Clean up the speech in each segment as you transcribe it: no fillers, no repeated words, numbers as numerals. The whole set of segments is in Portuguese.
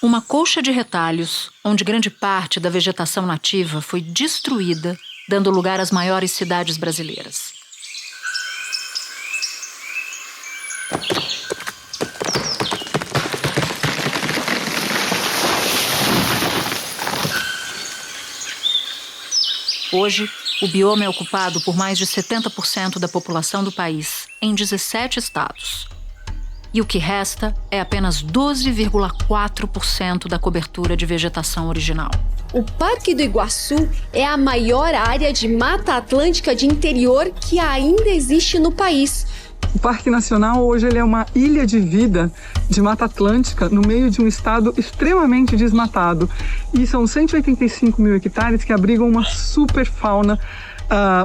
Uma colcha de retalhos, onde grande parte da vegetação nativa foi destruída, dando lugar às maiores cidades brasileiras. Hoje, o bioma é ocupado por mais de 70% da população do país, em 17 estados. E o que resta é apenas 12,4% da cobertura de vegetação original. O Parque do Iguaçu é a maior área de Mata Atlântica de interior que ainda existe no país. O Parque Nacional hoje ele é uma ilha de vida de Mata Atlântica no meio de um estado extremamente desmatado. E são 185 mil hectares que abrigam uma super fauna,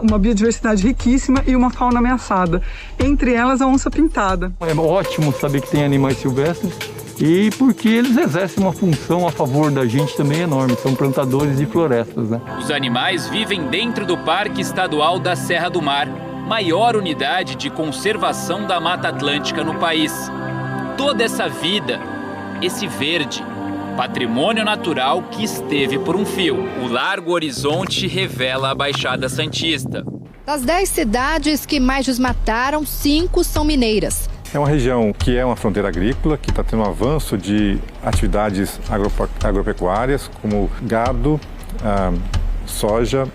uma biodiversidade riquíssima e uma fauna ameaçada. Entre elas a onça-pintada. É ótimo saber que tem animais silvestres e porque eles exercem uma função a favor da gente também enorme. São plantadores de florestas, né? Os animais vivem dentro do Parque Estadual da Serra do Mar, maior unidade de conservação da Mata Atlântica no país. Toda essa vida, esse verde, patrimônio natural que esteve por um fio. O Largo Horizonte revela a Baixada Santista. Das 10 cidades que mais desmataram, 5 são mineiras. É uma região que é uma fronteira agrícola, que está tendo um avanço de atividades agropecuárias, como gado, soja,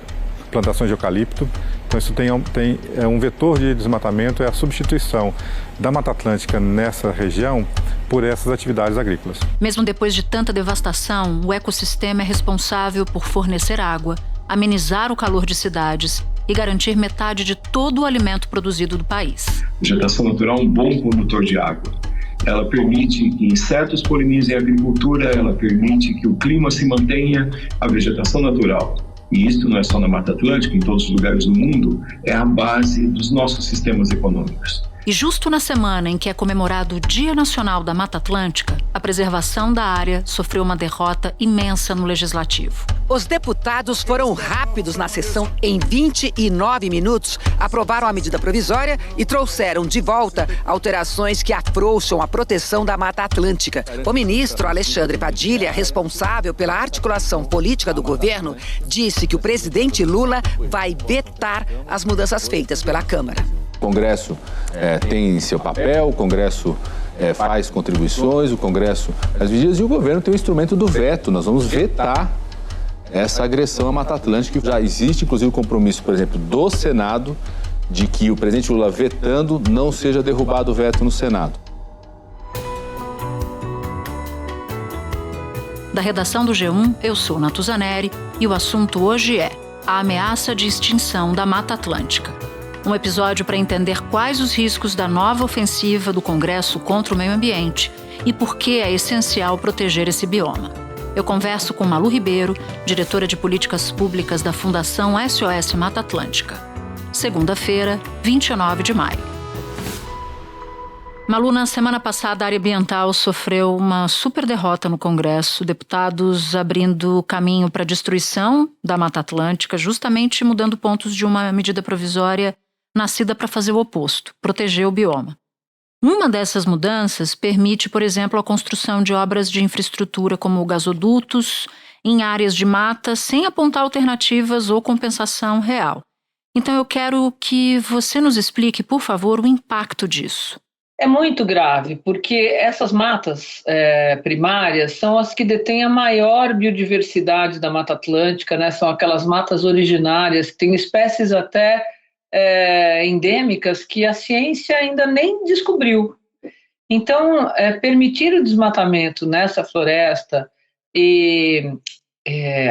plantações de eucalipto. Então isso tem um vetor de desmatamento, é a substituição da Mata Atlântica nessa região por essas atividades agrícolas. Mesmo depois de tanta devastação, o ecossistema é responsável por fornecer água, amenizar o calor de cidades e garantir metade de todo o alimento produzido do país. A vegetação natural é um bom condutor de água. Ela permite que insetos polinizem a agricultura, ela permite que o clima se mantenha, a vegetação natural. E isso não é só na Mata Atlântica, em todos os lugares do mundo, é a base dos nossos sistemas econômicos. E justo na semana em que é comemorado o Dia Nacional da Mata Atlântica, a preservação da área sofreu uma derrota imensa no Legislativo. Os deputados foram rápidos na sessão. Em 29 minutos, aprovaram a medida provisória e trouxeram de volta alterações que afrouxam a proteção da Mata Atlântica. O ministro Alexandre Padilha, responsável pela articulação política do governo, disse que o presidente Lula vai vetar as mudanças feitas pela Câmara. O Congresso tem seu papel, o Congresso faz contribuições, o Congresso faz medidas e o governo tem o instrumento do veto. Nós vamos vetar essa agressão à Mata Atlântica. Já existe, inclusive, o compromisso, por exemplo, do Senado, de que o presidente Lula vetando não seja derrubado o veto no Senado. Da redação do G1, eu sou Natuzaneri e o assunto hoje é a ameaça de extinção da Mata Atlântica. Um episódio para entender quais os riscos da nova ofensiva do Congresso contra o meio ambiente e por que é essencial proteger esse bioma. Eu converso com Malu Ribeiro, diretora de políticas públicas da Fundação SOS Mata Atlântica. Segunda-feira, 29 de maio. Malu, na semana passada, a área ambiental sofreu uma super derrota no Congresso, deputados abrindo caminho para a destruição da Mata Atlântica, justamente mudando pontos de uma medida provisória nascida para fazer o oposto, proteger o bioma. Uma dessas mudanças permite, por exemplo, a construção de obras de infraestrutura como gasodutos em áreas de mata sem apontar alternativas ou compensação real. Então eu quero que você nos explique, por favor, o impacto disso. É muito grave, porque essas matas primárias são as que detêm a maior biodiversidade da Mata Atlântica, né? São aquelas matas originárias, que têm espécies até endêmicas que a ciência ainda nem descobriu. Então, permitir o desmatamento nessa floresta e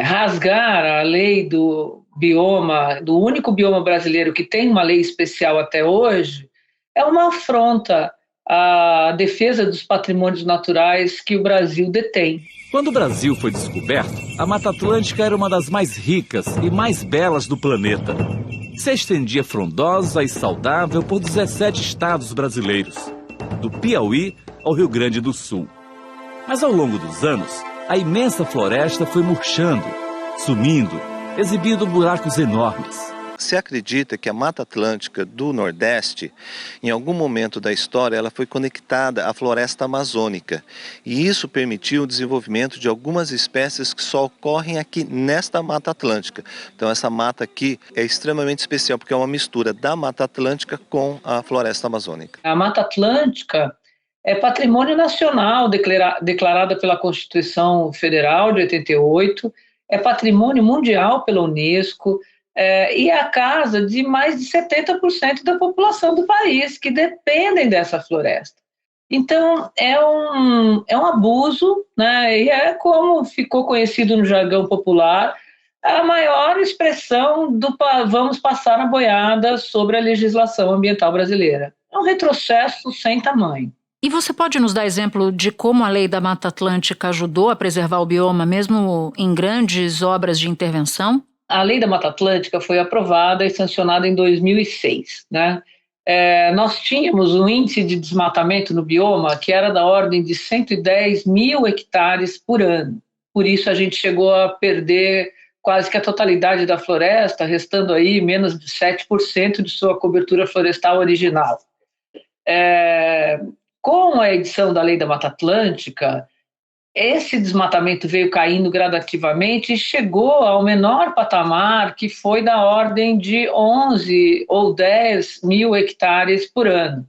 rasgar a lei do bioma, do único bioma brasileiro que tem uma lei especial até hoje, é uma afronta à defesa dos patrimônios naturais que o Brasil detém. Quando o Brasil foi descoberto, a Mata Atlântica era uma das mais ricas e mais belas do planeta. Se estendia frondosa e saudável por 17 estados brasileiros, do Piauí ao Rio Grande do Sul. Mas ao longo dos anos, a imensa floresta foi murchando, sumindo, exibindo buracos enormes. Se acredita que a Mata Atlântica do Nordeste, em algum momento da história, ela foi conectada à floresta amazônica. E isso permitiu o desenvolvimento de algumas espécies que só ocorrem aqui nesta Mata Atlântica. Então essa mata aqui é extremamente especial, porque é uma mistura da Mata Atlântica com a floresta amazônica. A Mata Atlântica é patrimônio nacional declarada pela Constituição Federal de 88, é patrimônio mundial pela Unesco, e é a casa de mais de 70% da população do país que dependem dessa floresta. Então, é um abuso, né? E é como ficou conhecido no jargão popular, a maior expressão do vamos passar a boiada sobre a legislação ambiental brasileira. É um retrocesso sem tamanho. E você pode nos dar exemplo de como a Lei da Mata Atlântica ajudou a preservar o bioma, mesmo em grandes obras de intervenção? A Lei da Mata Atlântica foi aprovada e sancionada em 2006, né? Nós tínhamos um índice de desmatamento no bioma que era da ordem de 110 mil hectares por ano. Por isso a gente chegou a perder quase que a totalidade da floresta, restando aí menos de 7% de sua cobertura florestal original. Com a edição da Lei da Mata Atlântica, esse desmatamento veio caindo gradativamente e chegou ao menor patamar, que foi da ordem de 11 ou 10 mil hectares por ano.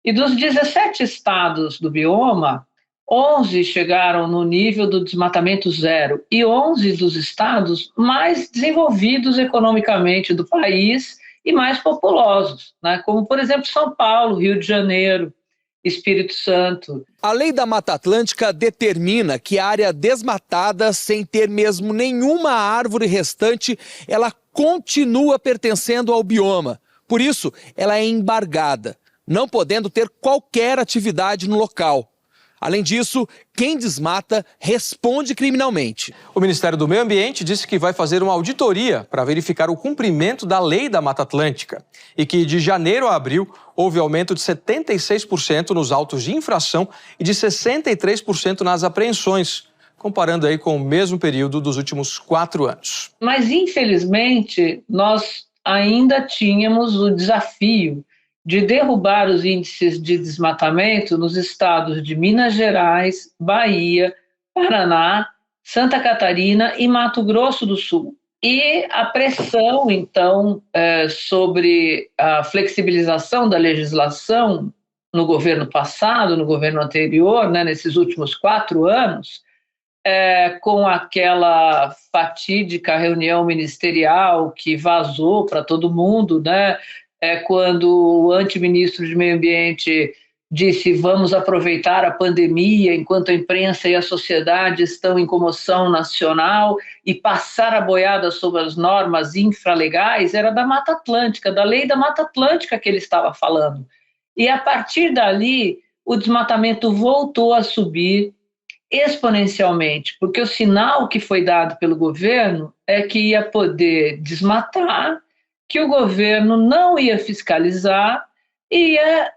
E dos 17 estados do bioma, 11 chegaram no nível do desmatamento zero e 11 dos estados mais desenvolvidos economicamente do país e mais populosos, né? Como, por exemplo, São Paulo, Rio de Janeiro, Espírito Santo. A Lei da Mata Atlântica determina que a área desmatada, sem ter mesmo nenhuma árvore restante, ela continua pertencendo ao bioma. Por isso, ela é embargada, não podendo ter qualquer atividade no local. Além disso, quem desmata responde criminalmente. O Ministério do Meio Ambiente disse que vai fazer uma auditoria para verificar o cumprimento da Lei da Mata Atlântica e que de janeiro a abril houve aumento de 76% nos autos de infração e de 63% nas apreensões, comparando aí com o mesmo período dos últimos 4 anos. Mas, infelizmente, nós ainda tínhamos o desafio de derrubar os índices de desmatamento nos estados de Minas Gerais, Bahia, Paraná, Santa Catarina e Mato Grosso do Sul. E a pressão, então, sobre a flexibilização da legislação no governo passado, no governo anterior, né, nesses últimos 4 anos, com aquela fatídica reunião ministerial que vazou para todo mundo, né, quando o anteministro de Meio Ambiente disse vamos aproveitar a pandemia enquanto a imprensa e a sociedade estão em comoção nacional e passar a boiada sobre as normas infralegais, era da Mata Atlântica, da Lei da Mata Atlântica que ele estava falando. E a partir dali, o desmatamento voltou a subir exponencialmente, porque o sinal que foi dado pelo governo é que ia poder desmatar, que o governo não ia fiscalizar e ia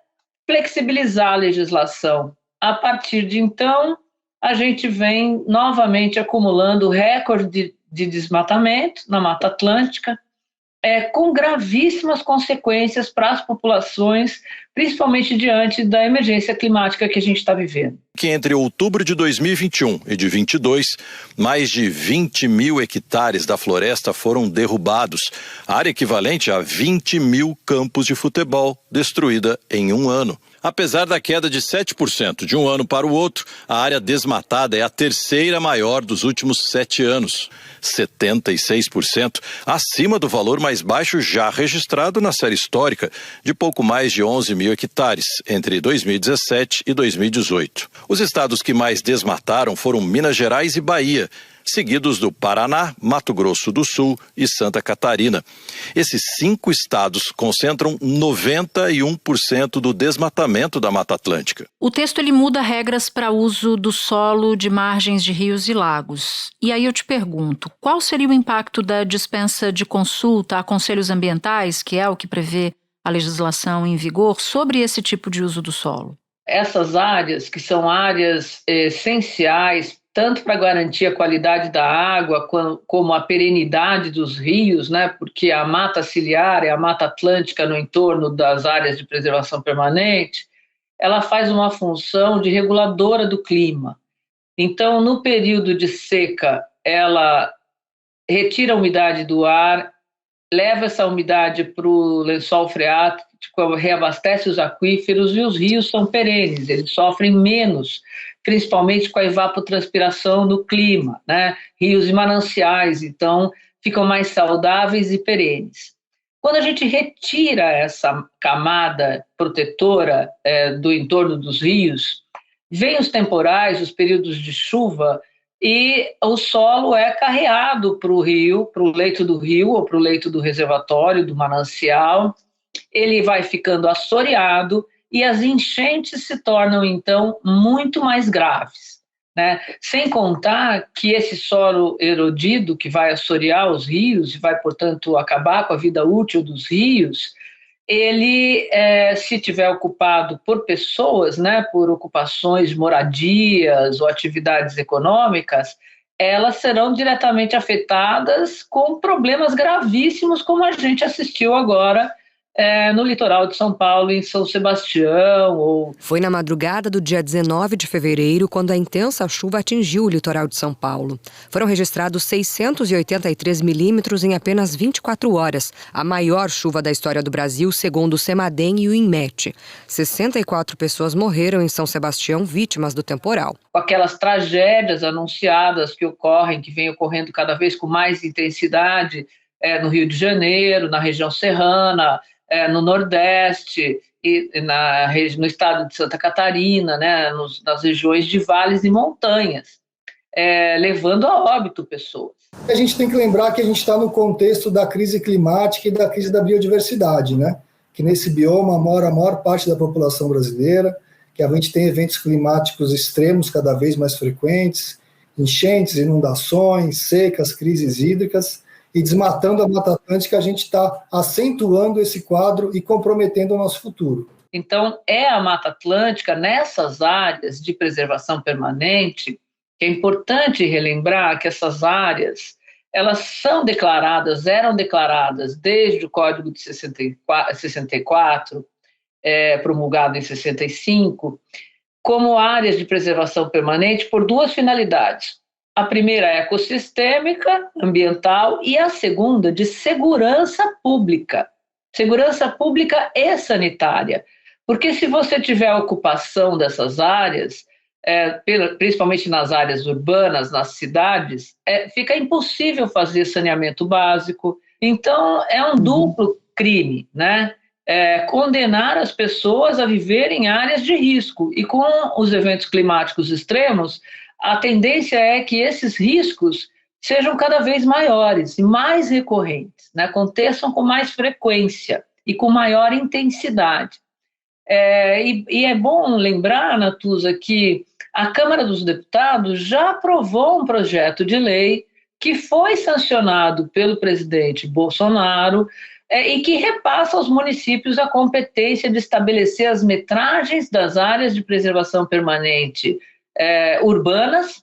flexibilizar a legislação. A partir de então, a gente vem novamente acumulando recorde de desmatamento na Mata Atlântica, com gravíssimas consequências para as populações, principalmente diante da emergência climática que a gente está vivendo. Que entre outubro de 2021 e de 2022, mais de 20 mil hectares da floresta foram derrubados, área equivalente a 20 mil campos de futebol destruída em um ano. Apesar da queda de 7% de um ano para o outro, a área desmatada é a terceira maior dos últimos 7 anos, 76% acima do valor mais baixo já registrado na série histórica, de pouco mais de 11 mil hectares, entre 2017 e 2018. Os estados que mais desmataram foram Minas Gerais e Bahia, seguidos do Paraná, Mato Grosso do Sul e Santa Catarina. Esses 5 estados concentram 91% do desmatamento da Mata Atlântica. O texto ele muda regras para uso do solo de margens de rios e lagos. E aí eu te pergunto, qual seria o impacto da dispensa de consulta a conselhos ambientais, que é o que prevê a legislação em vigor, sobre esse tipo de uso do solo? Essas áreas, que são áreas essenciais tanto para garantir a qualidade da água como a perenidade dos rios, né? Porque a mata ciliar, a mata atlântica no entorno das áreas de preservação permanente, ela faz uma função de reguladora do clima. Então, no período de seca, ela retira a umidade do ar, leva essa umidade para o lençol freático, reabastece os aquíferos, e os rios são perenes, eles sofrem menos, principalmente com a evapotranspiração do clima, né? Rios e mananciais, então, ficam mais saudáveis e perenes. Quando a gente retira essa camada protetora do entorno dos rios, vem os temporais, os períodos de chuva, e o solo é carreado para o rio, para o leito do rio ou para o leito do reservatório, do manancial. Ele vai ficando assoreado e as enchentes se tornam, então, muito mais graves, né? Sem contar que esse solo erodido que vai assorear os rios e vai, portanto, acabar com a vida útil dos rios, ele, se tiver ocupado por pessoas, né, por ocupações de moradias ou atividades econômicas, elas serão diretamente afetadas com problemas gravíssimos, como a gente assistiu agora no litoral de São Paulo, em São Sebastião. Foi na madrugada do dia 19 de fevereiro, quando a intensa chuva atingiu o litoral de São Paulo. Foram registrados 683 milímetros em apenas 24 horas, a maior chuva da história do Brasil, segundo o CEMADEM e o INMET. 64 pessoas morreram em São Sebastião, vítimas do temporal. Com aquelas tragédias anunciadas que ocorrem, que vêm ocorrendo cada vez com mais intensidade no Rio de Janeiro, na região serrana, no Nordeste e no estado de Santa Catarina, né, nas regiões de vales e montanhas, levando a óbito pessoas. A gente tem que lembrar que a gente está no contexto da crise climática e da crise da biodiversidade, né? Que nesse bioma mora a maior parte da população brasileira, que a gente tem eventos climáticos extremos cada vez mais frequentes, enchentes, inundações, secas, crises hídricas. E desmatando a Mata Atlântica, a gente está acentuando esse quadro e comprometendo o nosso futuro. Então, é a Mata Atlântica, nessas áreas de preservação permanente, que é importante relembrar que essas áreas, elas eram declaradas desde o Código de 64, promulgado em 65, como áreas de preservação permanente por duas finalidades. A primeira é ecossistêmica, ambiental, e a segunda de segurança pública e sanitária. Porque se você tiver a ocupação dessas áreas, principalmente nas áreas urbanas, nas cidades, fica impossível fazer saneamento básico. Então, é um duplo crime, né? Condenar as pessoas a viver em áreas de risco. E com os eventos climáticos extremos, a tendência é que esses riscos sejam cada vez maiores e mais recorrentes, né? Aconteçam com mais frequência e com maior intensidade. E é bom lembrar, Natuza, que a Câmara dos Deputados já aprovou um projeto de lei que foi sancionado pelo presidente Bolsonaro e que repassa aos municípios a competência de estabelecer as metragens das áreas de preservação permanente urbanas,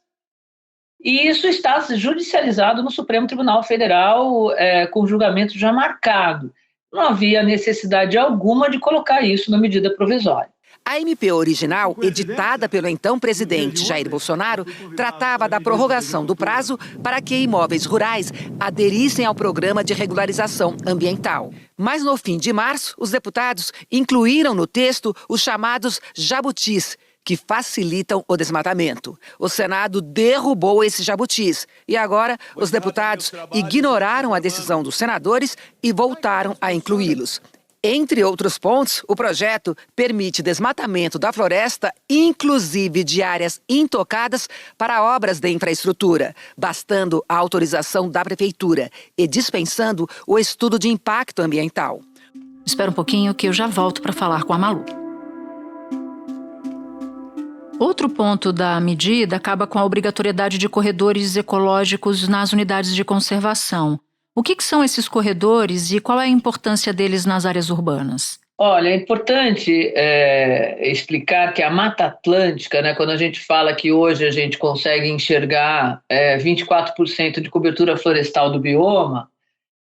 e isso está judicializado no Supremo Tribunal Federal, com julgamento já marcado. Não havia necessidade alguma de colocar isso na medida provisória. A MP original, editada pelo então presidente Jair Bolsonaro, tratava da prorrogação do prazo para que imóveis rurais aderissem ao programa de regularização ambiental. Mas no fim de março, os deputados incluíram no texto os chamados jabutis, que facilitam o desmatamento. O Senado derrubou esses jabutis e agora os deputados ignoraram a decisão dos senadores e voltaram a incluí-los. Entre outros pontos, o projeto permite desmatamento da floresta, inclusive de áreas intocadas, para obras de infraestrutura, bastando a autorização da prefeitura e dispensando o estudo de impacto ambiental. Espera um pouquinho que eu já volto para falar com a Malu. Outro ponto da medida acaba com a obrigatoriedade de corredores ecológicos nas unidades de conservação. O que são esses corredores e qual é a importância deles nas áreas urbanas? Olha, é importante explicar que a Mata Atlântica, né, quando a gente fala que hoje a gente consegue enxergar 24% de cobertura florestal do bioma,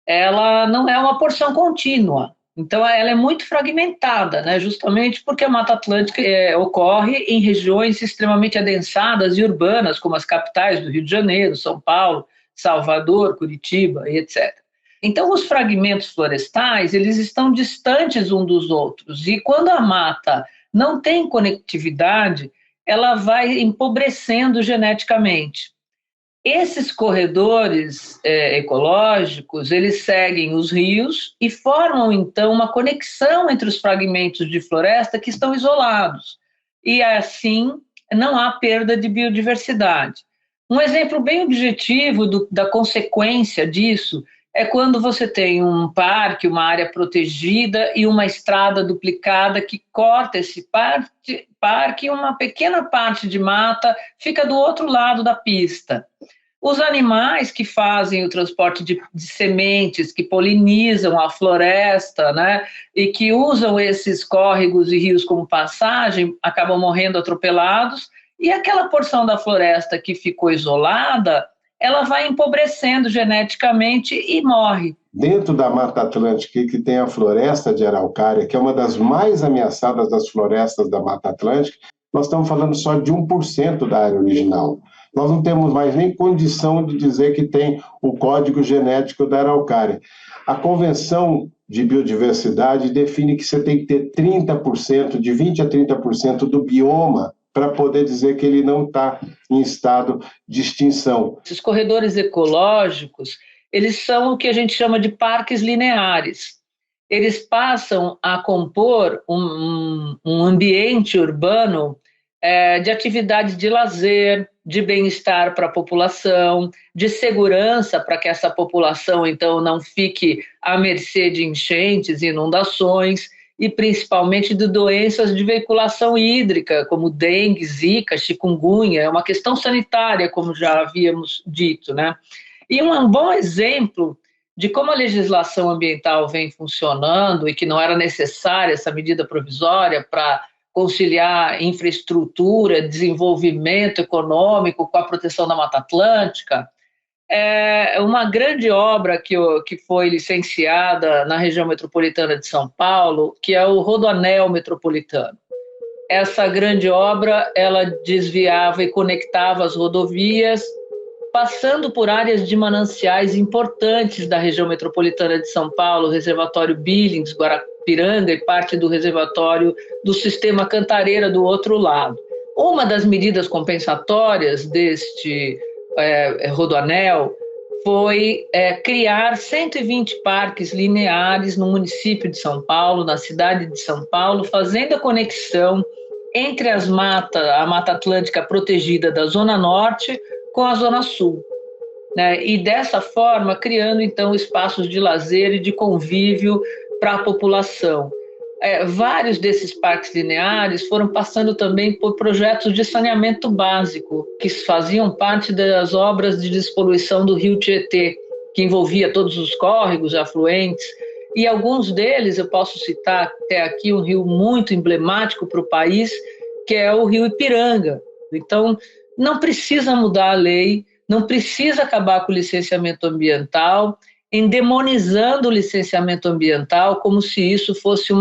ela não é uma porção contínua. Então, ela é muito fragmentada, né, justamente porque a Mata Atlântica ocorre em regiões extremamente adensadas e urbanas, como as capitais do Rio de Janeiro, São Paulo, Salvador, Curitiba e etc. Então, os fragmentos florestais, eles estão distantes uns dos outros, e quando a mata não tem conectividade, ela vai empobrecendo geneticamente. Esses corredores ecológicos, eles seguem os rios e formam, então, uma conexão entre os fragmentos de floresta que estão isolados, e assim não há perda de biodiversidade. Um exemplo bem objetivo da consequência disso é quando você tem um parque, uma área protegida e uma estrada duplicada que corta esse parque e uma pequena parte de mata fica do outro lado da pista. Os animais que fazem o transporte de sementes, que polinizam a floresta, né, e que usam esses córregos e rios como passagem, acabam morrendo atropelados, e aquela porção da floresta que ficou isolada, ela vai empobrecendo geneticamente e morre. Dentro da Mata Atlântica, que tem a floresta de araucária, que é uma das mais ameaçadas das florestas da Mata Atlântica, nós estamos falando só de 1% da área original. Nós não temos mais nem condição de dizer que tem o código genético da araucária. A Convenção de Biodiversidade define que você tem que ter 30%, de 20% a 30% do bioma para poder dizer que ele não está em estado de extinção. Esses corredores ecológicos, eles são o que a gente chama de parques lineares. Eles passam a compor um ambiente urbano de atividade de lazer, de bem-estar para a população, de segurança para que essa população, então, não fique à mercê de enchentes e inundações, e principalmente de doenças de veiculação hídrica, como dengue, zika, chikungunya. É uma questão sanitária, como já havíamos dito, né? E um bom exemplo de como a legislação ambiental vem funcionando e que não era necessária essa medida provisória para conciliar infraestrutura, desenvolvimento econômico com a proteção da Mata Atlântica, é uma grande obra que foi licenciada na região metropolitana de São Paulo, que é o Rodoanel Metropolitano. Essa grande obra, ela desviava e conectava as rodovias, passando por áreas de mananciais importantes da região metropolitana de São Paulo, o reservatório Billings, Guarapiranga e parte do reservatório do Sistema Cantareira do outro lado. Uma das medidas compensatórias deste Rodoanel foi criar 120 parques lineares no município de São Paulo, na cidade de São Paulo, fazendo a conexão entre a Mata Atlântica protegida da Zona Norte com a Zona Sul, né? E dessa forma criando então espaços de lazer e de convívio para a população. Vários desses parques lineares foram passando também por projetos de saneamento básico, que faziam parte das obras de despoluição do rio Tietê, que envolvia todos os córregos, afluentes, e alguns deles, eu posso citar até aqui um rio muito emblemático para o país, que é o rio Ipiranga. Então, não precisa mudar a lei, não precisa acabar com o licenciamento ambiental, endemonizando o licenciamento ambiental como se isso fosse um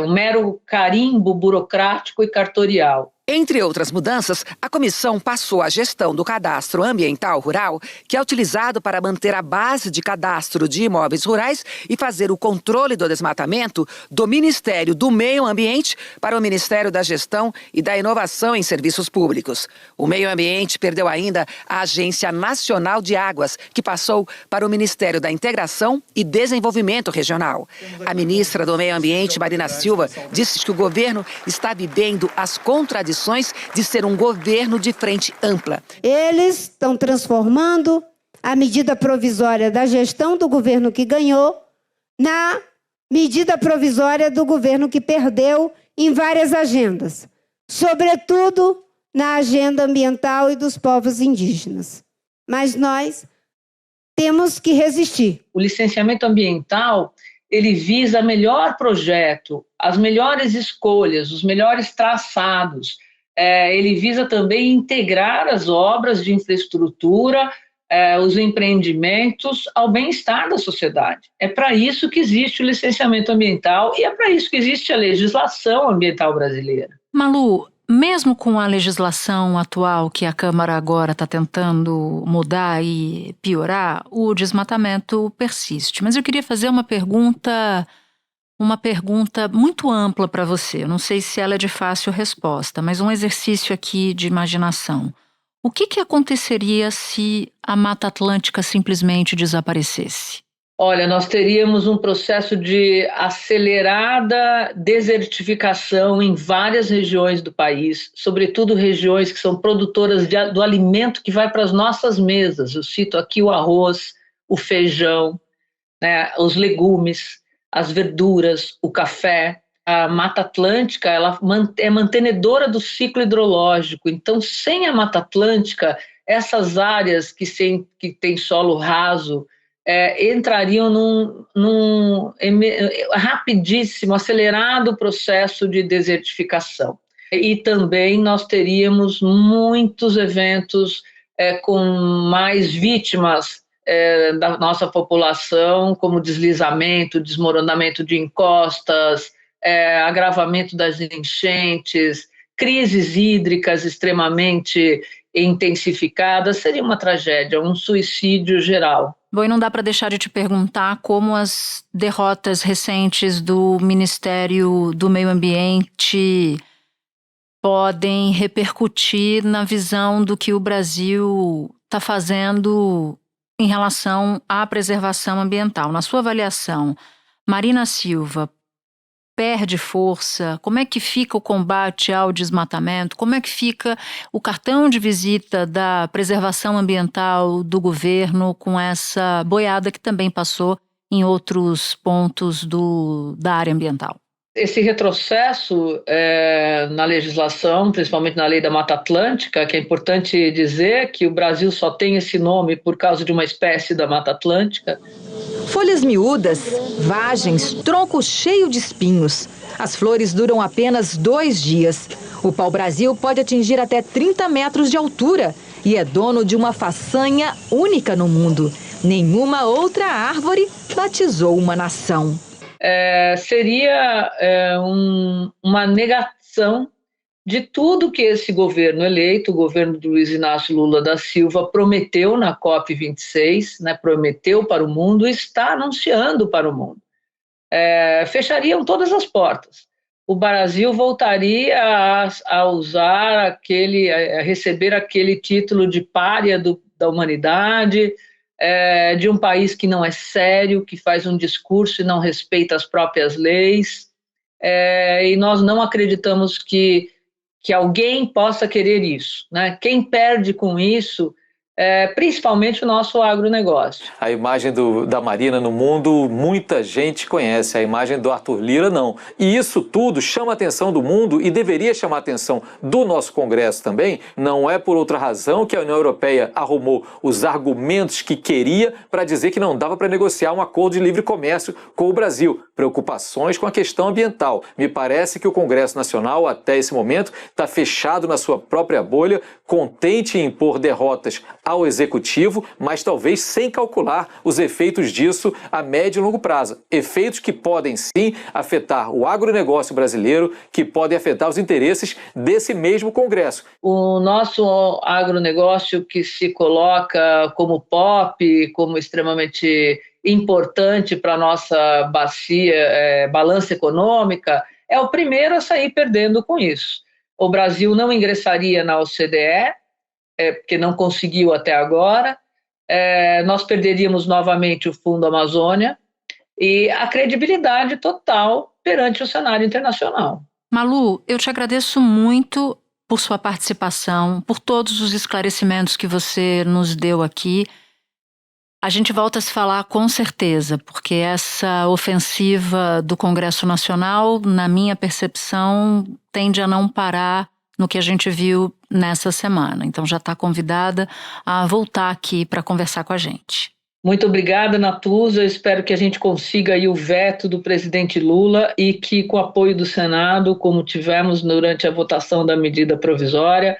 mero carimbo burocrático e cartorial. Entre outras mudanças, a comissão passou a gestão do cadastro ambiental rural, que é utilizado para manter a base de cadastro de imóveis rurais e fazer o controle do desmatamento, do Ministério do Meio Ambiente para o Ministério da Gestão e da Inovação em Serviços Públicos. O Meio Ambiente perdeu ainda a Agência Nacional de Águas, que passou para o Ministério da Integração e Desenvolvimento Regional. A ministra do Meio Ambiente, Marina Silva, disse que o governo está vivendo as contradições de ser um governo de frente ampla. Eles estão transformando a medida provisória da gestão do governo que ganhou na medida provisória do governo que perdeu em várias agendas, sobretudo na agenda ambiental e dos povos indígenas. Mas nós temos que resistir. O licenciamento ambiental, ele visa melhor projeto, as melhores escolhas, os melhores traçados. Ele visa também integrar as obras de infraestrutura, os empreendimentos ao bem-estar da sociedade. É para isso que existe o licenciamento ambiental e é para isso que existe a legislação ambiental brasileira. Malu, mesmo com a legislação atual que a Câmara agora está tentando mudar e piorar, o desmatamento persiste. Mas eu queria fazer uma pergunta muito ampla para você. Eu não sei se ela é de fácil resposta, mas um exercício aqui de imaginação. O que aconteceria se a Mata Atlântica simplesmente desaparecesse? Olha, nós teríamos um processo de acelerada desertificação em várias regiões do país, sobretudo regiões que são produtoras do alimento que vai para as nossas mesas. Eu cito aqui o arroz, o feijão, né, os legumes, as verduras, o café. A Mata Atlântica ela é mantenedora do ciclo hidrológico, então sem a Mata Atlântica, essas áreas que têm solo raso entrariam num rapidíssimo, acelerado processo de desertificação. E também nós teríamos muitos eventos com mais vítimas da nossa população, como deslizamento, desmoronamento de encostas, agravamento das enchentes, crises hídricas extremamente intensificadas. Seria uma tragédia, um suicídio geral. Bom, e não dá para deixar de te perguntar como as derrotas recentes do Ministério do Meio Ambiente podem repercutir na visão do que o Brasil está fazendo em relação à preservação ambiental. Na sua avaliação, Marina Silva perde força? Como é que fica o combate ao desmatamento? Como é que fica o cartão de visita da preservação ambiental do governo com essa boiada que também passou em outros pontos da área ambiental? Esse retrocesso na legislação, principalmente na lei da Mata Atlântica, que é importante dizer que o Brasil só tem esse nome por causa de uma espécie da Mata Atlântica. Folhas miúdas, vagens, tronco cheio de espinhos. As flores duram apenas 2 dias. O pau-brasil pode atingir até 30 metros de altura e é dono de uma façanha única no mundo. Nenhuma outra árvore batizou uma nação. Seria uma negação de tudo que esse governo eleito, o governo do Luiz Inácio Lula da Silva, prometeu na COP26, né, prometeu para o mundo e está anunciando para o mundo. Fechariam todas as portas. O Brasil voltaria a usar a receber aquele título de pária da humanidade, de um país que não é sério, que faz um discurso e não respeita as próprias leis, e nós não acreditamos que alguém possa querer isso, né? Quem perde com isso principalmente o nosso agronegócio. A imagem da Marina no mundo, muita gente conhece, a imagem do Arthur Lira não. E isso tudo chama a atenção do mundo e deveria chamar a atenção do nosso Congresso também. Não é por outra razão que a União Europeia arrumou os argumentos que queria para dizer que não dava para negociar um acordo de livre comércio com o Brasil. Preocupações com a questão ambiental. Me parece que o Congresso Nacional, até esse momento, está fechado na sua própria bolha, contente em impor derrotas ao Executivo, mas talvez sem calcular os efeitos disso a médio e longo prazo. Efeitos que podem sim afetar o agronegócio brasileiro, que podem afetar os interesses desse mesmo Congresso. O nosso agronegócio, que se coloca como pop, como extremamente importante para a nossa balança econômica, é o primeiro a sair perdendo com isso. O Brasil não ingressaria na OCDE, porque não conseguiu até agora, nós perderíamos novamente o Fundo Amazônia e a credibilidade total perante o cenário internacional. Malu, eu te agradeço muito por sua participação, por todos os esclarecimentos que você nos deu aqui. A gente volta a se falar com certeza, porque essa ofensiva do Congresso Nacional, na minha percepção, tende a não parar no que a gente viu nessa semana. Então já está convidada a voltar aqui para conversar com a gente. Muito obrigada, Natuza. Eu espero que a gente consiga aí o veto do presidente Lula e que, com o apoio do Senado, como tivemos durante a votação da medida provisória,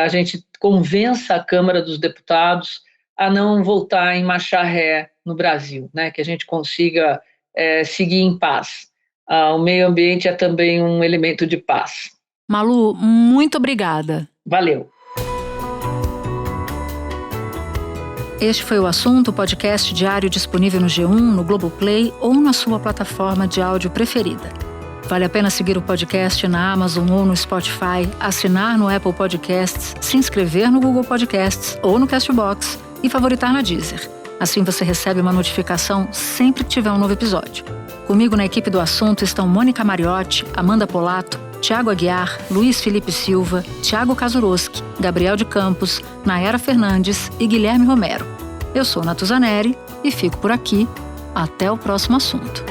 a gente convença a Câmara dos Deputados a não voltar em marcha ré no Brasil, né? Que a gente consiga seguir em paz. O meio ambiente é também um elemento de paz. Malu, muito obrigada. Valeu. Este foi o Assunto, podcast diário disponível no G1, no Globoplay ou na sua plataforma de áudio preferida. Vale a pena seguir o podcast na Amazon ou no Spotify, assinar no Apple Podcasts, se inscrever no Google Podcasts ou no Castbox e favoritar na Deezer. Assim você recebe uma notificação sempre que tiver um novo episódio. Comigo na equipe do Assunto estão Mônica Mariotti, Amanda Polato, Tiago Aguiar, Luiz Felipe Silva, Tiago Kazuroski, Gabriel de Campos, Nayara Fernandes e Guilherme Romero. Eu sou Natuza Neri e fico por aqui. Até o próximo assunto.